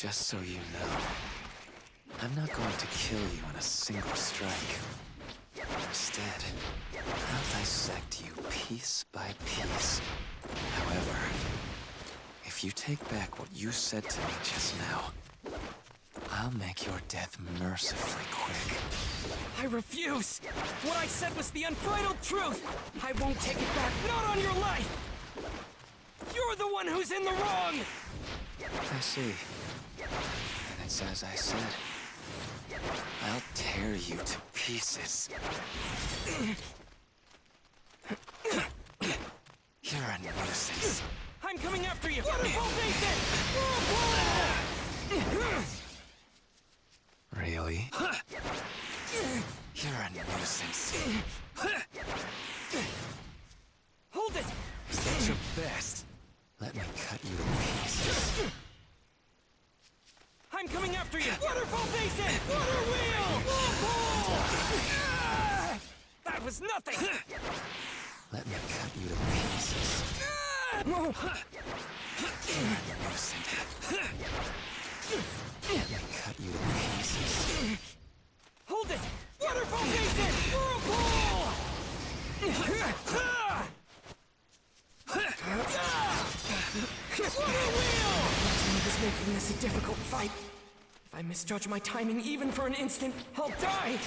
Just so you know, I'm not going to kill you in a single strike. Instead, I'll dissect you piece by piece. However, if you take back what you said to me just now, I'll make your death mercifully quick. I refuse! What I said was the unbridled truth! I won't take it back, not on your life! You're the one who's in the wrong! I see. And it's as I said. I'll tear you to pieces. You're a nuisance. I'm coming after you! Waterfall Basin! Really? You're a nuisance. Hold it! Is that your best? Let me cut you to pieces. I'm coming after you! Waterfall Basin! Water wheel! That was nothing! Let me cut you to pieces. You're a nuisance. Let me cut you to pieces. Hold it! Waterfall Basin! Whirlpool! Water wheel! Team is making this a difficult fight. If I misjudge my timing even for an instant, I'll die!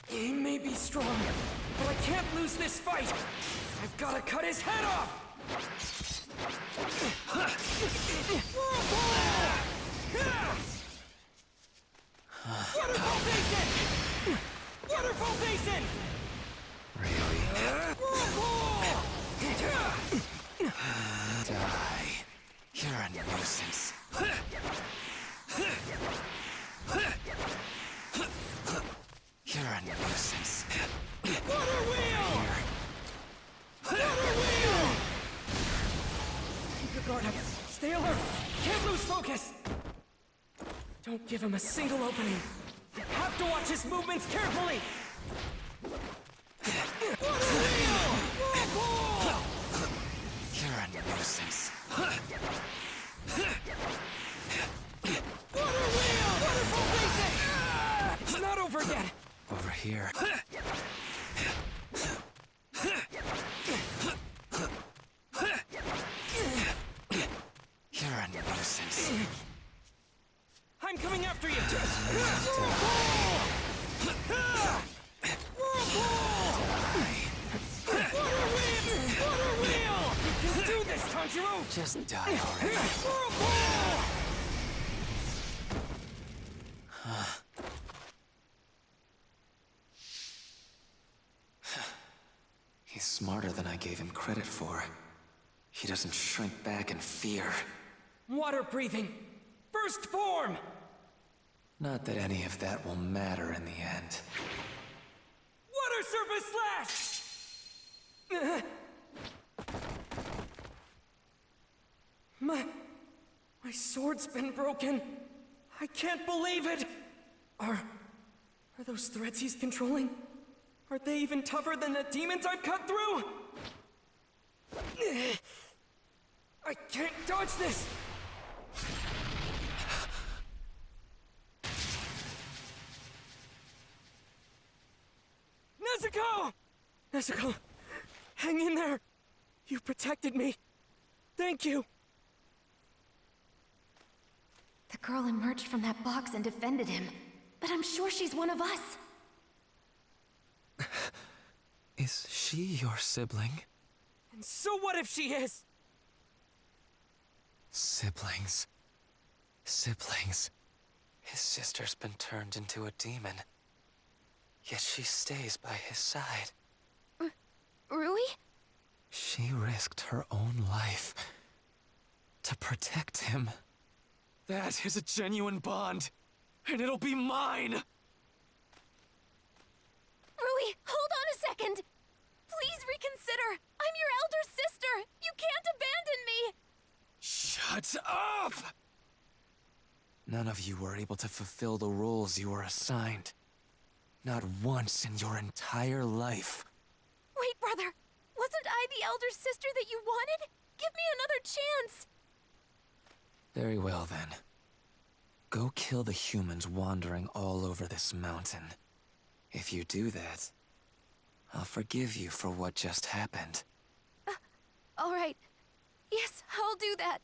He may be strong, but I can't lose this fight! I've gotta cut his head off! Waterfall Basin! Waterfall Basin! Really? Whirlpool! Die. You're a nuisance. You're a nuisance. Water wheel! Water wheel! Keep your guard up. Stay alert. Can't lose focus. Don't give him a single opening. I have to watch his movements carefully. Water wheel! Whirlpool! You're a nuisance. Water wheel! Waterfall Basin! It's not over yet. Over here. You're a nuisance. I'm coming after you. Water wheel! You can do this, Tanjiro! Just die already. Whirlpool! He's smarter than I gave him credit for. He doesn't shrink back in fear. Water breathing! First form! Not that any of that will matter in the end. Water surface slash! My sword's been broken. I can't believe it! Are those threads he's controlling? Are they even tougher than the demons I've cut through? I can't dodge this! Nezuko! Nezuko, hang in there! You protected me. Thank you. The girl emerged from that box and defended him. But I'm sure she's one of us. Is she your sibling? And so what if she is? Siblings. Siblings. His sister's been turned into a demon. Yet she stays by his side. Rui? She risked her own life to protect him. That is a genuine bond. And it'll be mine! Rui, hold on a second! Please reconsider! I'm your elder sister! You can't abandon me! Shut up! None of you were able to fulfill the roles you were assigned. Not once in your entire life. Wait, brother! Wasn't I the elder sister that you wanted? Give me another chance! Very well, then. Go kill the humans wandering all over this mountain. If you do that, I'll forgive you for what just happened. All right. Yes, I'll do that.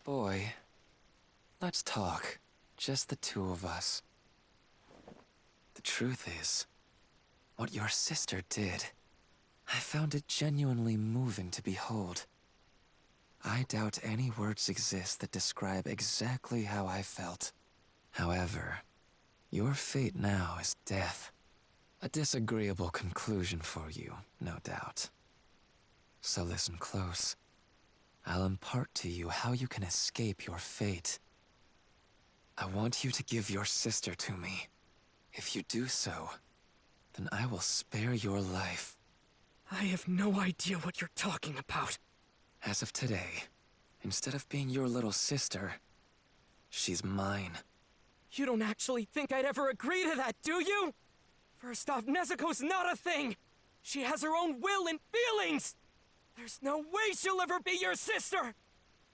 Boy, let's talk. Just the two of us. The truth is, what your sister did, I found it genuinely moving to behold. I doubt any words exist that describe exactly how I felt. However, your fate now is death. A disagreeable conclusion for you, no doubt. So listen close. I'll impart to you how you can escape your fate. I want you to give your sister to me. If you do so, then I will spare your life. I have no idea what you're talking about. As of today, instead of being your little sister, she's mine. You don't actually think I'd ever agree to that, do you? First off, Nezuko's not a thing. She has her own will and feelings. There's no way she'll ever be your sister.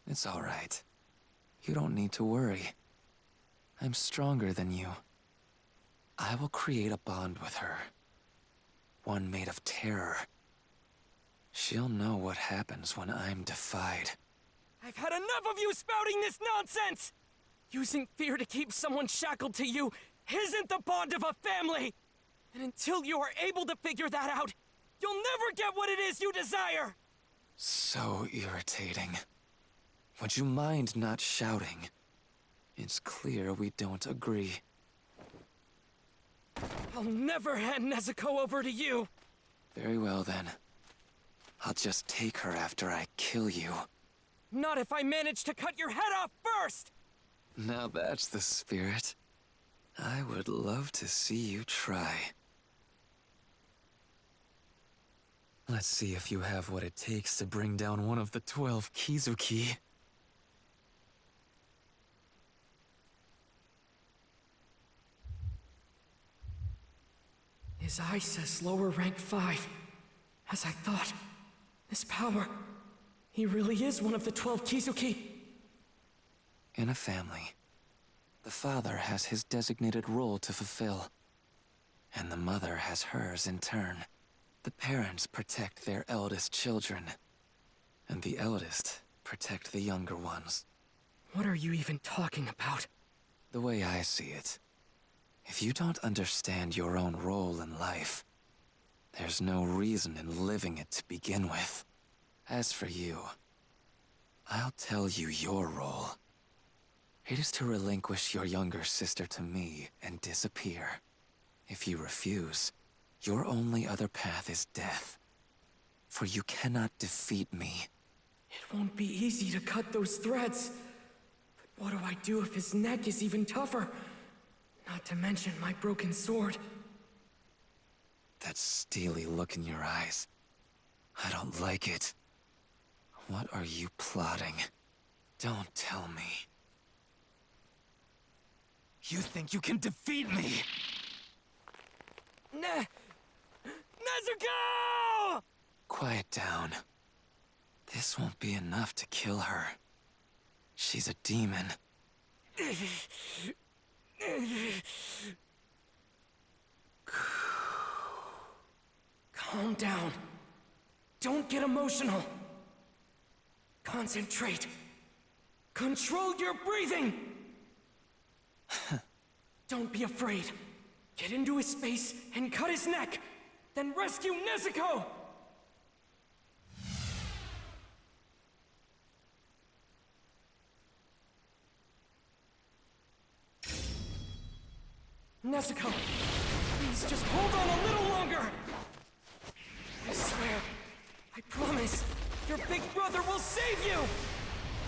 It's all right. You don't need to worry. I'm stronger than you. I will create a bond with her. One made of terror. She'll know what happens when I'm defied. I've had enough of you spouting this nonsense! Using fear to keep someone shackled to you isn't the bond of a family! And until you are able to figure that out, you'll never get what it is you desire! So irritating. Would you mind not shouting? It's clear we don't agree. I'll never hand Nezuko over to you! Very well then. I'll just take her after I kill you. Not if I manage to cut your head off first! Now that's the spirit. I would love to see you try. Let's see if you have what it takes to bring down one of the 12 Kizuki. His eye says lower rank 5. As I thought, this power, he really is one of the 12 Kizuki. In a family, the father has his designated role to fulfill, and the mother has hers in turn. The parents protect their eldest children, and the eldest protect the younger ones. What are you even talking about? The way I see it, if you don't understand your own role in life, there's no reason in living it to begin with. As for you, I'll tell you your role. It is to relinquish your younger sister to me and disappear. If you refuse, your only other path is death. For you cannot defeat me. It won't be easy to cut those threads. But what do I do if his neck is even tougher? Not to mention my broken sword. That steely look in your eyes. I don't like it. What are you plotting? Don't tell me. You think you can defeat me? Nezuko! Quiet down. This won't be enough to kill her. She's a demon. Calm down. Don't get emotional. Concentrate. Control your breathing! Don't be afraid. Get into his space and cut his neck. Then rescue Nezuko! Nezuko, please just hold on a little longer! I swear, I promise, your big brother will save you!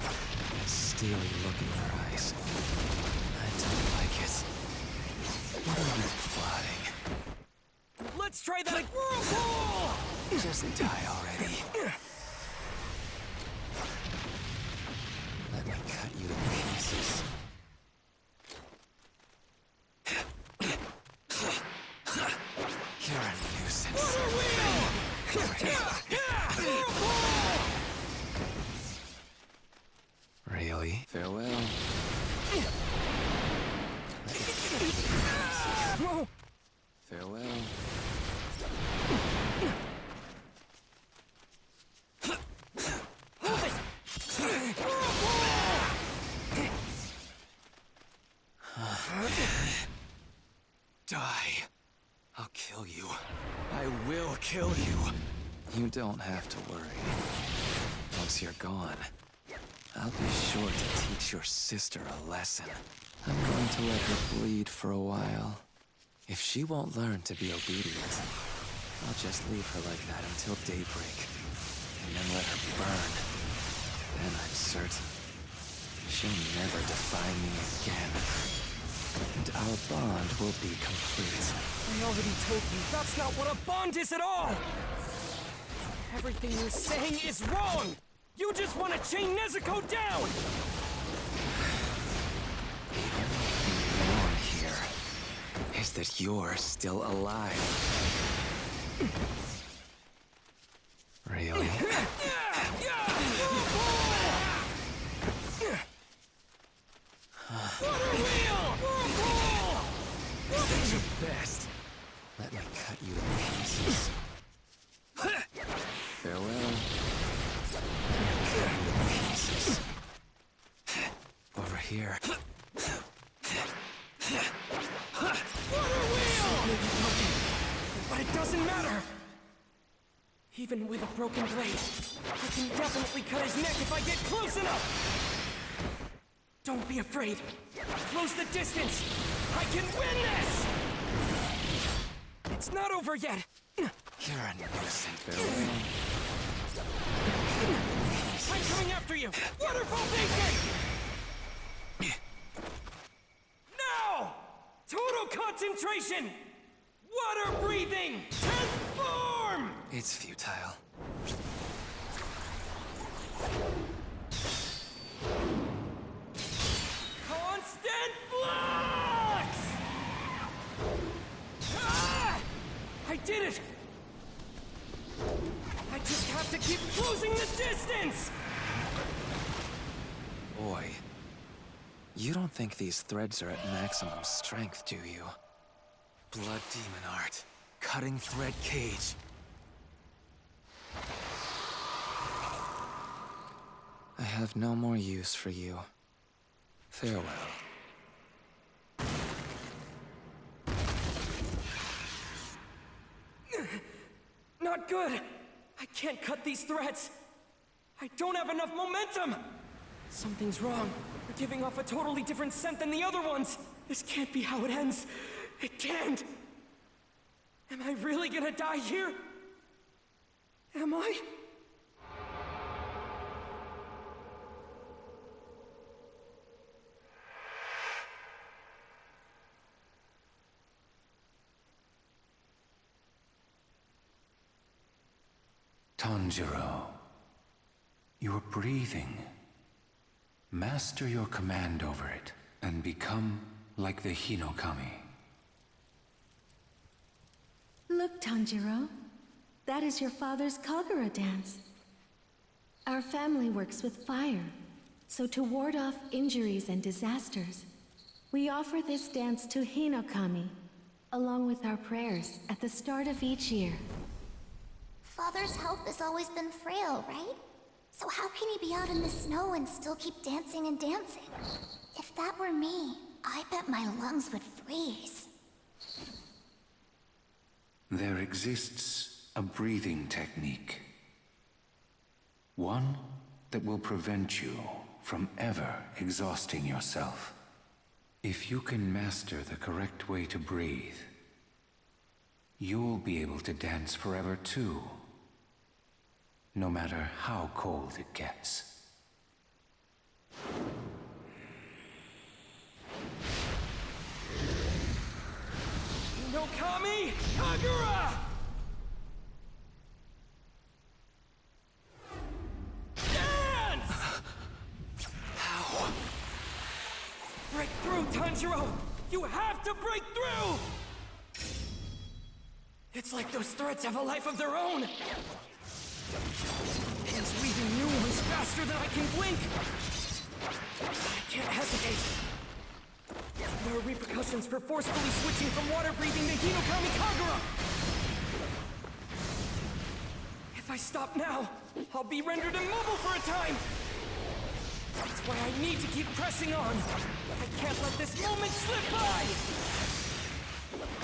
That steely look in her eyes. I don't like it. What are you plotting? Let's try that whirlpool! Just die already. Let me cut you to pieces. You're a nuisance. Really? Farewell. Whoa! Farewell. Hold it! Die. I'll kill you. I will kill you. You don't have to worry. Once you're gone, I'll be sure to teach your sister a lesson. I'm going to let her bleed for a while. If she won't learn to be obedient, I'll just leave her like that until daybreak, and then let her burn. Then I'm certain she'll never defy me again. And our bond will be complete. I already told you, that's not what a bond is at all! Everything you're saying is wrong! You just want to chain Nezuko down! Wrong here is that you're still alive. Really? This is your best. Let me cut you to pieces. Farewell. Let me cut you to pieces. Over here. But it doesn't matter! Even with a broken blade, I can definitely cut his neck if I get close enough! Don't be afraid. Close the distance. I can win this! It's not over yet. You're a nuisance, Farewell. I'm coming after you! Waterfall Basin! Now! Total concentration! Water breathing! Transform! It's futile. Constant flux! Ah! I did it! I just have to keep closing the distance! Boy, you don't think these threads are at maximum strength, do you? Blood demon art. Cutting thread cage. I have no more use for you. Farewell. Not good! I can't cut these threads! I don't have enough momentum! Something's wrong. We're giving off a totally different scent than the other ones! This can't be how it ends! It can't! Am I really gonna die here? Am I? Tanjiro, you're breathing. Master your command over it, and become like the Hinokami. Look, Tanjiro. That is your father's Kagura dance. Our family works with fire, so to ward off injuries and disasters, we offer this dance to Hinokami, along with our prayers at the start of each year. Father's health has always been frail, right? So how can he be out in the snow and still keep dancing and dancing? If that were me, I bet my lungs would freeze. There exists a breathing technique. One that will prevent you from ever exhausting yourself. If you can master the correct way to breathe, you'll be able to dance forever too. No matter how cold it gets. Hinokami Kagura! Dance! How? Break through, Tanjiro! You have to break through! It's like those threads have a life of their own! He's weaving new ones faster than I can blink! can't hesitate. There are repercussions for forcefully switching from water-breathing to Hinokami Kagura! If I stop now, I'll be rendered immobile for a time! That's why I need to keep pressing on! I can't let this moment slip by!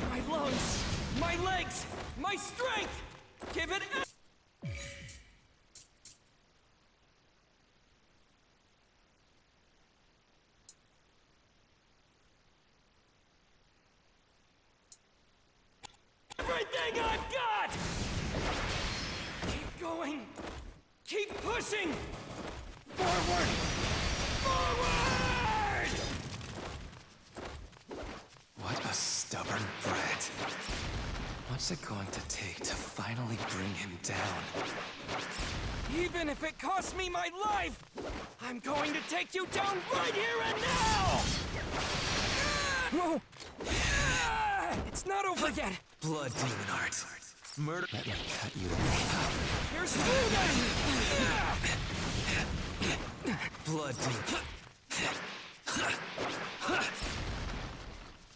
My lungs, my legs, my strength! Give it everything I've got! Keep going! Keep pushing! Forward! Forward! What a stubborn brat. What's it going to take to finally bring him down? Even if it costs me my life, I'm going to take you down right here and now! Whoa! It's not over yet! Blood demon art. Murder. Let me cut you. Here's through then! Blood demon.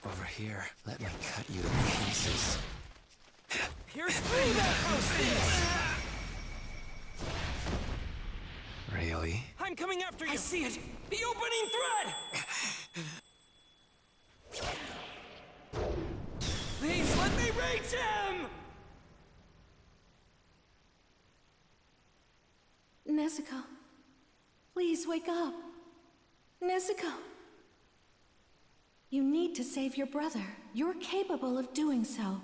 Over here. Let me cut you to pieces. Here's through that hostess! Really? I'm coming after you! I see it! The opening thread! Please let me reach him! Nezuko, please wake up. Nezuko. You need to save your brother. You're capable of doing so.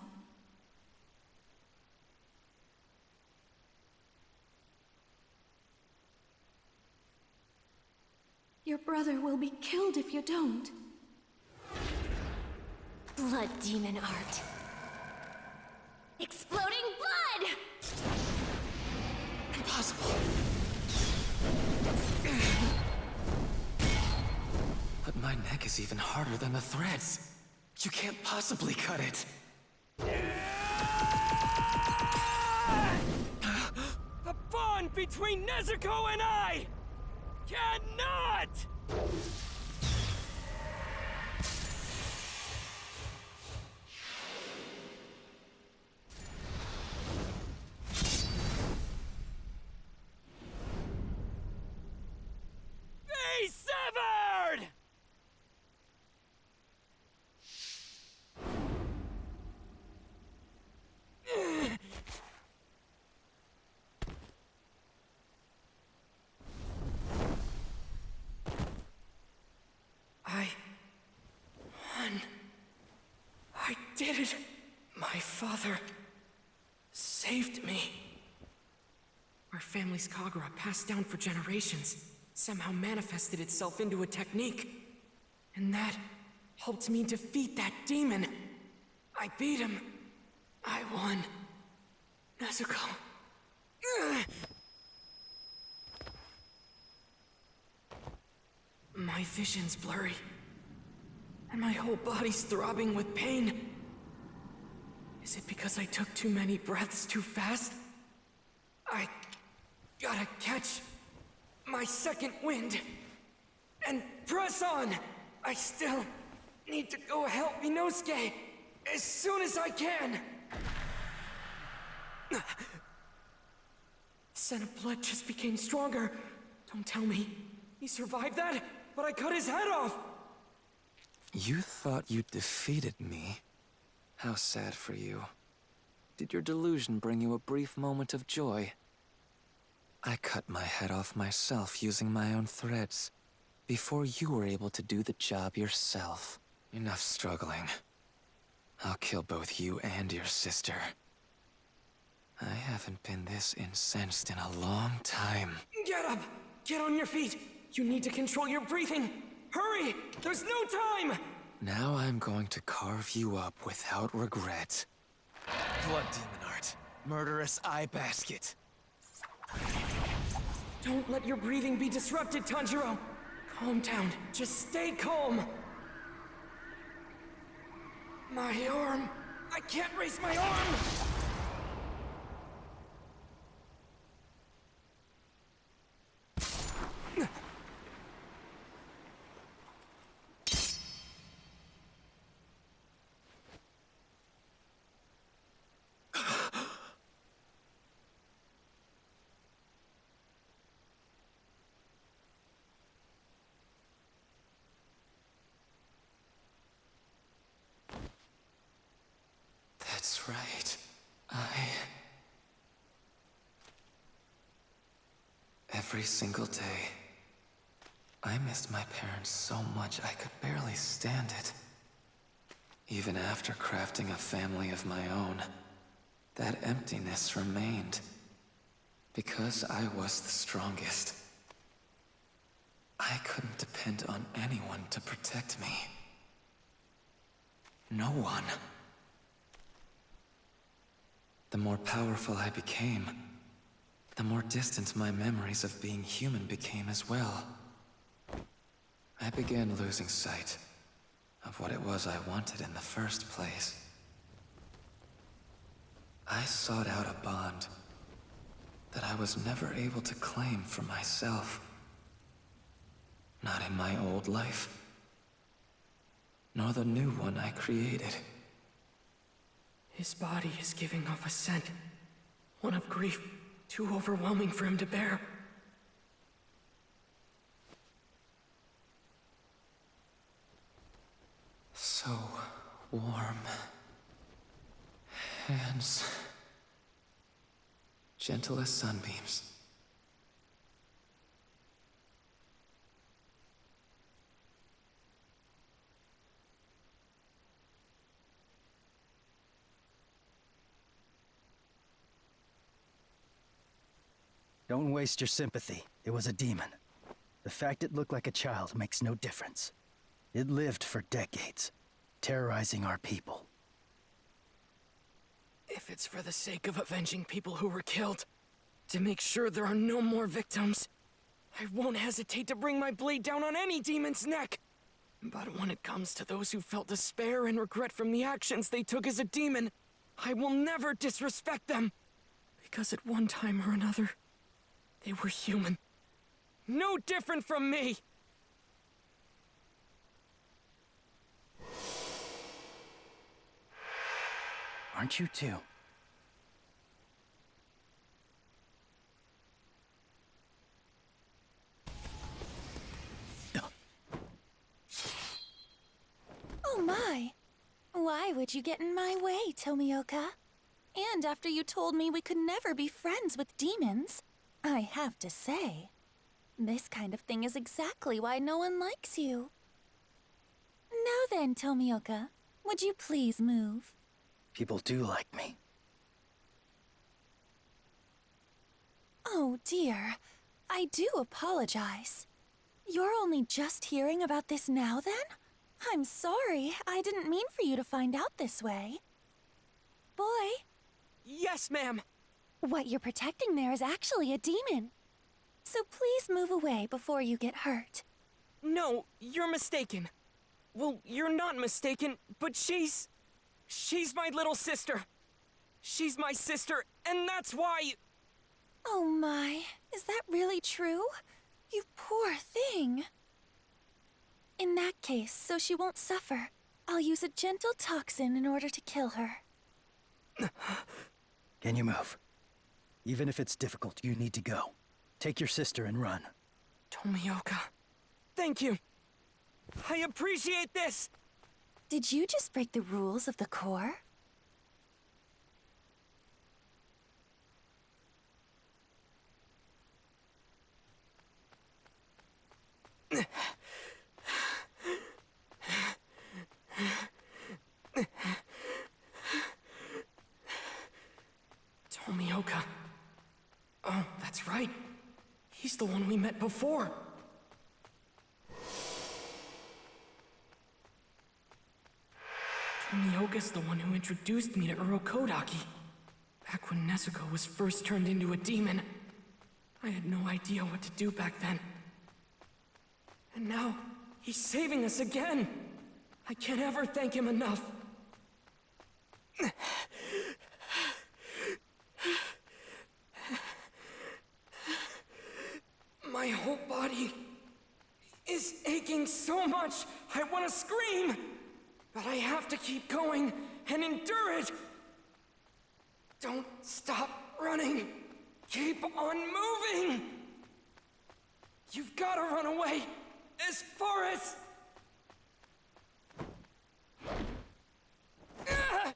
Your brother will be killed if you don't. Blood demon art. Exploding blood! Impossible. But my neck is even harder than the threads. You can't possibly cut it. The bond between Nezuko and I cannot! Be severed! I won. I did it. My father saved me. Our family's Kagura, passed down for generations, somehow manifested itself into a technique. And that helped me defeat that demon. I beat him. I won. Nezuko. Ugh. My vision's blurry, and my whole body's throbbing with pain. Is it because I took too many breaths too fast? I gotta catch my second wind and press on. I still need to go help Inosuke as soon as I can. The scent of blood just became stronger. Don't tell me he survived that, but I cut his head off! You thought you defeated me? How sad for you. Did your delusion bring you a brief moment of joy? I cut my head off myself using my own threads, before you were able to do the job yourself. Enough struggling. I'll kill both you and your sister. I haven't been this incensed in a long time. Get up! Get on your feet! You need to control your breathing! Hurry! There's no time! Now I'm going to carve you up without regret. Blood demon art. Murderous eye basket. Don't let your breathing be disrupted, Tanjiro! Calm down. Just stay calm! My arm! I can't raise my arm! That's right. Every single day, I missed my parents so much I could barely stand it. Even after crafting a family of my own, that emptiness remained. Because I was the strongest. I couldn't depend on anyone to protect me. No one. The more powerful I became, the more distant my memories of being human became as well. I began losing sight of what it was I wanted in the first place. I sought out a bond that I was never able to claim for myself. Not in my old life, nor the new one I created. His body is giving off a scent. One of grief, too overwhelming for him to bear. So warm. Hands. Gentle as sunbeams. Don't waste your sympathy. It was a demon. The fact it looked like a child makes no difference. It lived for decades, terrorizing our people. If it's for the sake of avenging people who were killed, to make sure there are no more victims, I won't hesitate to bring my blade down on any demon's neck. But when it comes to those who felt despair and regret from the actions they took as a demon, I will never disrespect them. Because at one time or another, they were human. No different from me! Aren't you too? Oh my! Why would you get in my way, Tomioka? And after you told me we could never be friends with demons, I have to say, this kind of thing is exactly why no one likes you. Now then, Tomioka, would you please move? People do like me. Oh dear, I do apologize. You're only just hearing about this now then? I'm sorry, I didn't mean for you to find out this way. Boy, Yes, ma'am! what you're protecting there is actually a demon. So please move away before you get hurt. No, you're mistaken. Well, you're not mistaken, but she's my little sister. She's my sister, and that's why... Oh my, is that really true? You poor thing. In that case, so she won't suffer, I'll use a gentle toxin in order to kill her. Can you move? Even if it's difficult, you need to go. Take your sister and run. Tomioka, thank you. I appreciate this! Did you just break the rules of the Corps? Tomioka. Oh, that's right. He's the one we met before. Tomioka's the one who introduced me to Urokodaki. Back when Nezuko was first turned into a demon. I had no idea what to do back then. And now, he's saving us again! I can't ever thank him enough. My whole body is aching so much, I want to scream! But I have to keep going and endure it! Don't stop running! Keep on moving! You've got to run away as far as... Ah!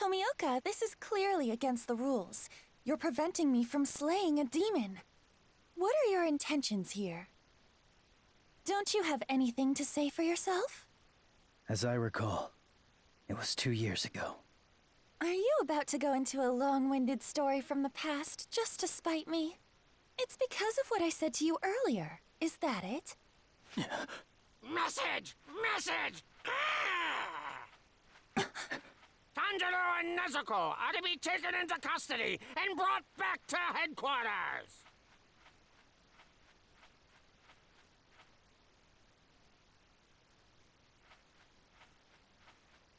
Tomioka, this is clearly against the rules. You're preventing me from slaying a demon. What are your intentions here? Don't you have anything to say for yourself? As I recall, it was 2 years ago. Are you about to go into a long-winded story from the past just to spite me? It's because of what I said to you earlier. Is that it? Message! Message! Tanjiro and Nezuko are to be taken into custody and brought back to headquarters!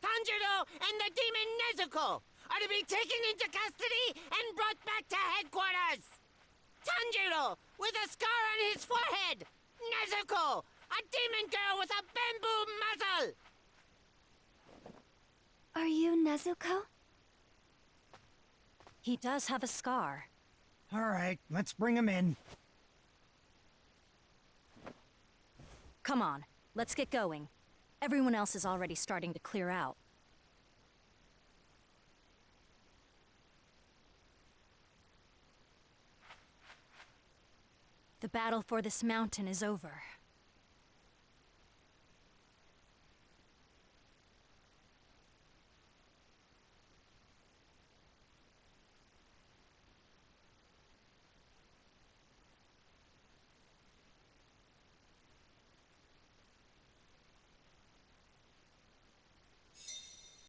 Tanjiro and the demon Nezuko are to be taken into custody and brought back to headquarters! Tanjiro with a scar on his forehead! Nezuko, a demon girl with a bamboo muzzle! Are you Nezuko? He does have a scar. All right, let's bring him in. Come on, let's get going. Everyone else is already starting to clear out. The battle for this mountain is over.